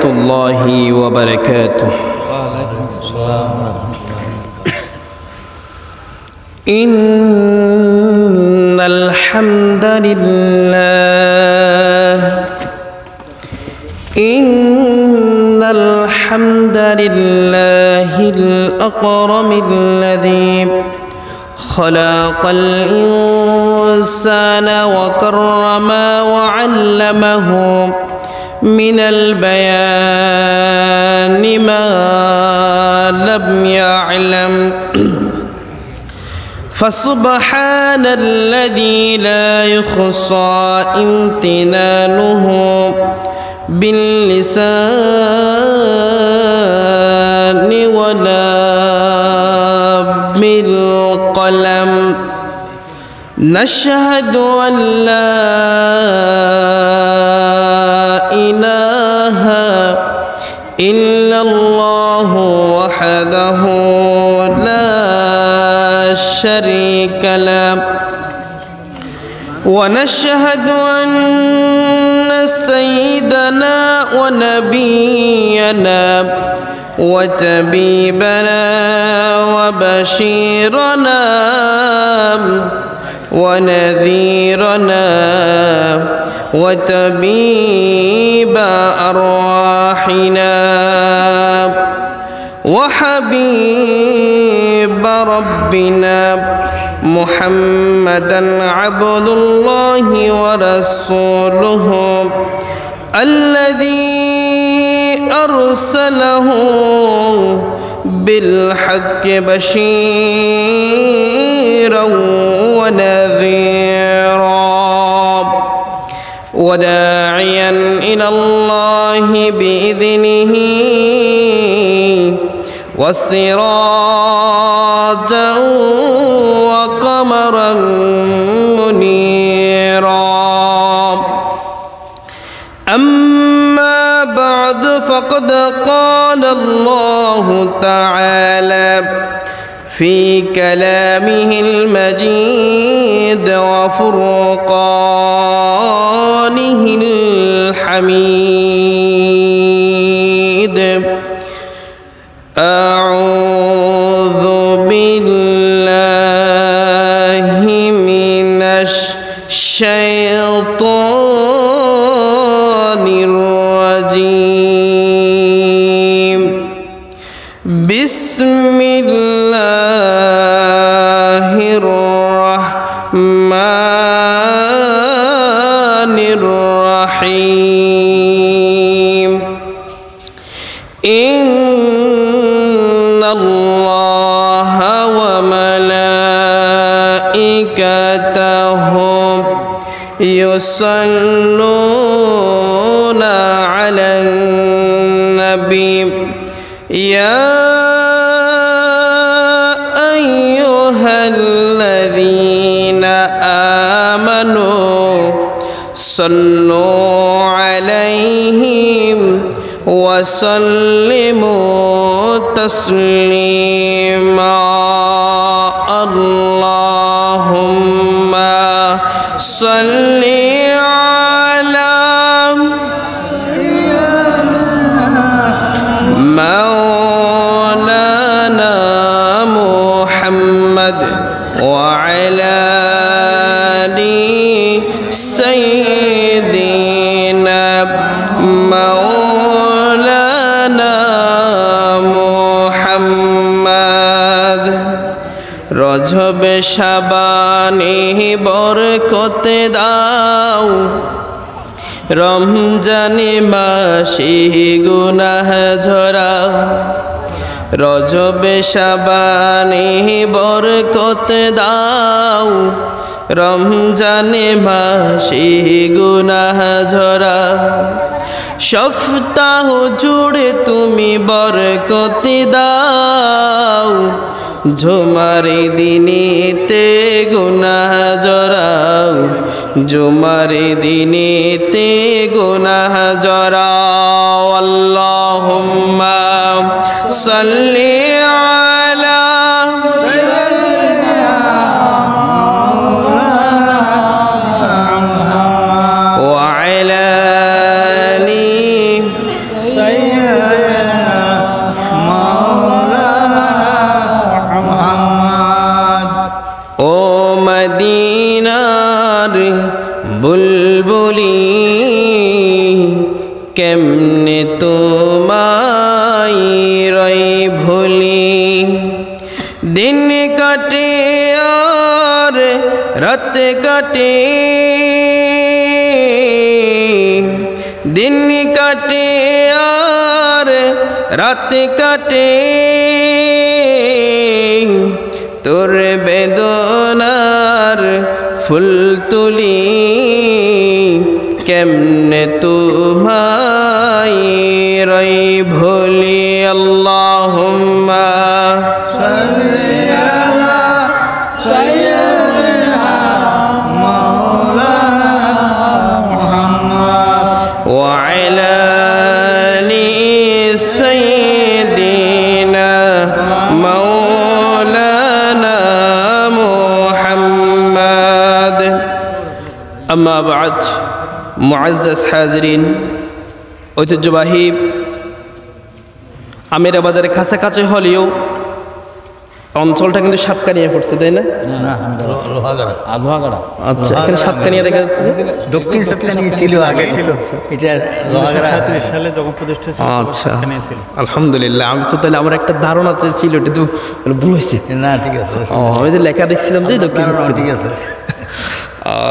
الله وبركاته إن الحمد لله الأكرم الذي خلق الإنسان وكرم وعلمه من البيان ما لم يعلم فسبحان الذي لا يخصى امتنانه باللسان ولا بالقلم نشهد أن لا إله إلا الله وحده لا شريك له ونشهد أن سيدنا ونبينا وطبيبنا وبشيرنا ونذيرنا وطبيب أرواحنا وحبيب ربنا محمدا عبد الله ورسوله الذي أرسله بالحق بشيرا ونذيرا وداعيا إلى الله بإذنه وسراجا وقمرا منيرا أما بعد فقد قال الله تعالى في كلامه المجيد وفرقانه الحميد أعوذ بالله من الشيطان الرجيم بسم الله الرحمن الرحيم إن الله وملائكته يصلون على النبي يا أيها الذين آمنوا صلوا عليهم وسلموا تسليما اللهم صل على مولانا محمد وعلى آل سيدنا مولانا محمد রজব শাবানে বরকতে দাও রমজানে মাসে গুনাহ ঝরাও রজব শাবানে বরকতে দাও রমজানে মাসে গুনাহ ঝরাও সপ্তাহ জুড়ে তুমি বরকত দাও ঝুমারে দিনেতে গুনাহ জরাও ঝুমারে দিনেতে গুনাহ জরাও আল্লাহুম্মা সাল্লি আলা ওয়া আলা আলি سيدنا مولانا محمد ও মদিনার বুলবুলি কেমনে তোমায় রই ভুলি দিন কাটে আর রাত কাটে দিন কাটে আর রাত কাটে তোর বেদনার ফুল তুলি কেমনে তোমায় রই ভুলি আল্লাহুম্মা সাল্লি আলা সাইয়্যিদিনা মাওলানা মুহাম্মদ ওয়া আলা আলি সাইয়্যিদিনা মাওলানা মুহাম্মদ আম্মা বা'দ মুআজ্জাজ হাজিরিন ঐতিহ্যবাহী আমিরাবাদের কাছাকাছি হলেও অঞ্চলটা কিন্তু সাতকানিয়া পড়ছে তাই না? না লোহাগাড়া আচ্ছা এখানে সাতকানিয়া দেখা যাচ্ছে যে? দক্ষিণ সাতকানিয়া ছিল আগে ছিল এটা লোহাগাড়া সালে যখন প্রতিষ্ঠা ছিল আচ্ছা আলহামদুলিল্লাহ আমি তো তাহলে আমার একটা ধারণা ছিল এটা তো ভুল হয়েছে না ঠিক আছে আমি যে লেখা দেখছিলাম যে দক্ষিণ ঠিক আছে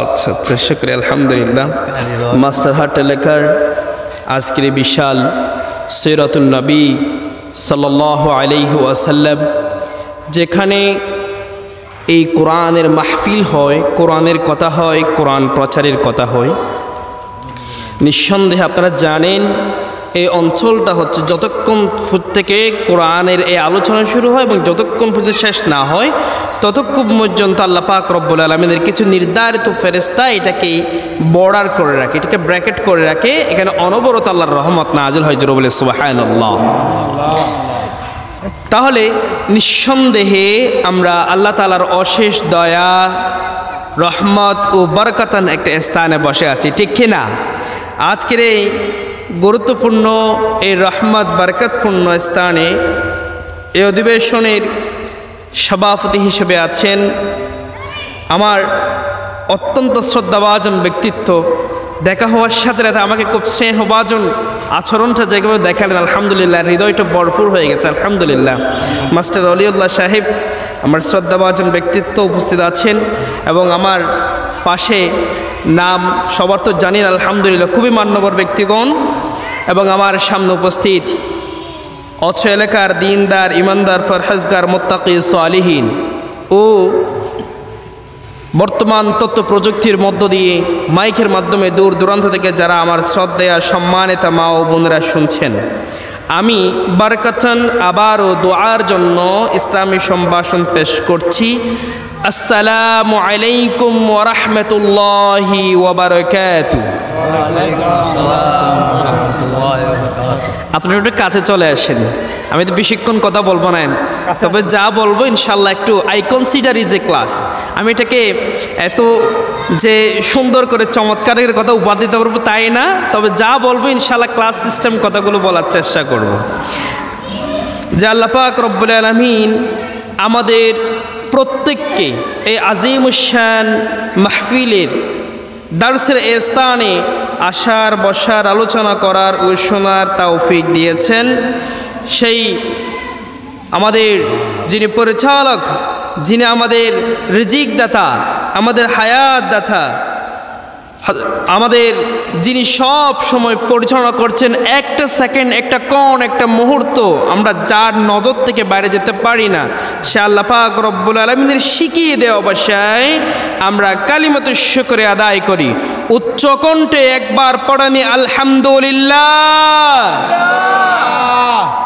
আচ্ছা আচ্ছা শুকরিয়া আলহামদুলিল্লাহ মাস্টার হার্ট লেখার আজকের এই বিশাল সিরাতুন নবী সাল্লাল্লাহু আলাইহি ওয়াসাল্লাম যেখানে এই কোরআনের মাহফিল হয় কোরআনের কথা হয় কোরআন প্রচারের কথা হয় নিঃসন্দেহে আপনারা জানেন এই অঞ্চলটা হচ্ছে যতক্ষণ থেকে কোরআনের এই আলোচনা শুরু হয় এবং যতক্ষণ পর্যন্ত শেষ না হয় ততক্ষণ পর্যন্ত আল্লাহ পাক রব্বুল আলামিনের কিছু নির্ধারিত ফেরেশতা এটাকে বর্ডার করে রাখে এটাকে ব্র্যাকেট করে রাখে এখানে অনবরত আল্লাহর রহমত নাজিল হয় জোরে বলে সুবহানাল্লাহ তাহলে নিঃসন্দেহে আমরা আল্লাহ তাআলার অশেষ দয়া রহমত ও বরকতান একটা স্থানে বসে আছি ঠিক কি না আজকের এই গুরুত্বপূর্ণ এই রহমত বরকতপূর্ণ স্থানে এই অধিবেশনের সভাপতি হিসেবে আছেন আমার অত্যন্ত শ্রদ্ধাভাজন ব্যক্তিত্ব দেখা হওয়ার সাথে সাথে আমাকে খুব স্নেহভাজন আচরণটা যেভাবে দেখালেন আলহামদুলিল্লাহ হৃদয়টা ভরপুর হয়ে গেছে আলহামদুলিল্লাহ মাস্টার অলিউল্লাহ সাহেব আমার শ্রদ্ধাভাজন ব্যক্তিত্ব উপস্থিত আছেন এবং আমার পাশে নাম সবার তো জানেন আলহামদুলিল্লাহ খুবই মান্যবর ব্যক্তিগণ এবং আমার সামনে উপস্থিত অত্র এলাকার দিনদার ইমানদার ফরহেজগার মুত্তাকি সালিহিন ও বর্তমান তথ্য প্রযুক্তির মধ্য দিয়ে মাইকের মাধ্যমে দূর দূরান্ত থেকে যারা আমার শ্রদ্ধেয় সম্মানিত মা ও বোনেরা শুনছেন আমি বরকতান আবারও দোয়ার জন্য ইসলামী সম্ভাষণ পেশ করছি আসসালামু আলাইকুম ওয়া রাহমাতুল্লাহি ওয়া বারাকাতুহু ওয়ালাইকুম আসসালাম ওয়া রাহমাতুল্লাহি ওয়া বারাকাতুহু আপনারা একটু কাছে চলে আসেন আমি তো বেশিক্ষণ কথা বলবো না তবে যা বলবো ইনশাল্লাহ একটু I consider is a class আমি এটাকে এত যে সুন্দর করে চমৎকারের কথা উপহার দিতে পারবো তাই না তবে যা বলবো ইনশাল্লাহ ক্লাস সিস্টেম কথাগুলো বলার চেষ্টা করব যে আল্লাহ পাক রব্বুল আলামিন আমাদের প্রত্যেককে এই আজিমুশান মাহফিলের দারসের এই স্থানে আসার বসার আলোচনা করার ও শোনার তৌফিক দিয়েছেন সেই আমাদের যিনি পরিচালক যিনি আমাদের রিজিক দাতা আমাদের হায়াত দাতা আমাদের যিনি সব সময় পরিচালনা করছেন একটা সেকেন্ড একটা কোণ একটা মুহূর্ত আমরা যার নজর থেকে বাইরে যেতে পারি না সে আল্লাহ পাক রব্বুল আলামিনের শিখিয়ে দেওয়া ভাষায় আমরা কালিমাতুশ শুকরে আদায় করি উচ্চ কণ্ঠে একবার পড়ানি আলহামদুলিল্লাহ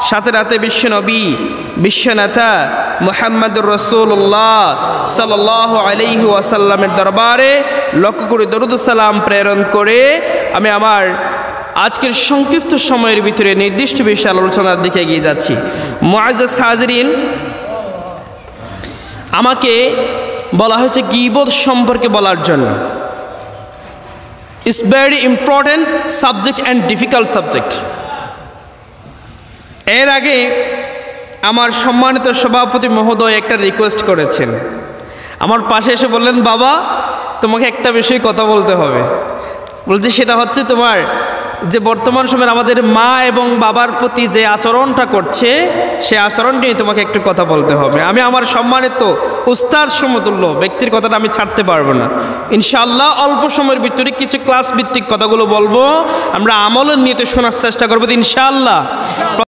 সাথে রাতে বিশ্বনবী বিশ্বনেতা মুহাম্মদুর রাসূলুল্লাহ সাল্লাল্লাহু আলাইহি ওয়াসাল্লামের দরবারে লক্ষ কোটি দরুদ সালাম প্রেরণ করে আমি আমার আজকের সংক্ষিপ্ত সময়ের ভিতরে নির্দিষ্ট বিষয় আলোচনার দিকে এগিয়ে যাচ্ছি মুআজ্জাজ হাজিরিন আমাকে বলা হয়েছে গীবত সম্পর্কে বলার জন্য it's very important subject and difficult subject এর আগে আমার সম্মানিত সভাপতি মহোদয় একটা রিকোয়েস্ট করেছেন। আমার পাশে এসে বললেন, বাবা তোমাকে একটা বিষয়ে কথা বলতে হবে। বলছি সেটা হচ্ছে তোমার যে বর্তমান সময়ে আমাদের মা এবং বাবার প্রতি যে আচরণটা করছে সে আচরণ নিয়ে তোমাকে একটু কথা বলতে হবে। আমি আমার সম্মানিত উস্তাদ সমতুল্য ব্যক্তির কথাটা আমি ছাড়তে পারবো না। ইনশাআল্লাহ অল্প সময়ের ভিতরে কিছু ক্লাস ভিত্তিক কথাগুলো বলবো, আমরা আমলের নিয়ে শোনার চেষ্টা করবো ইনশাআল্লাহ।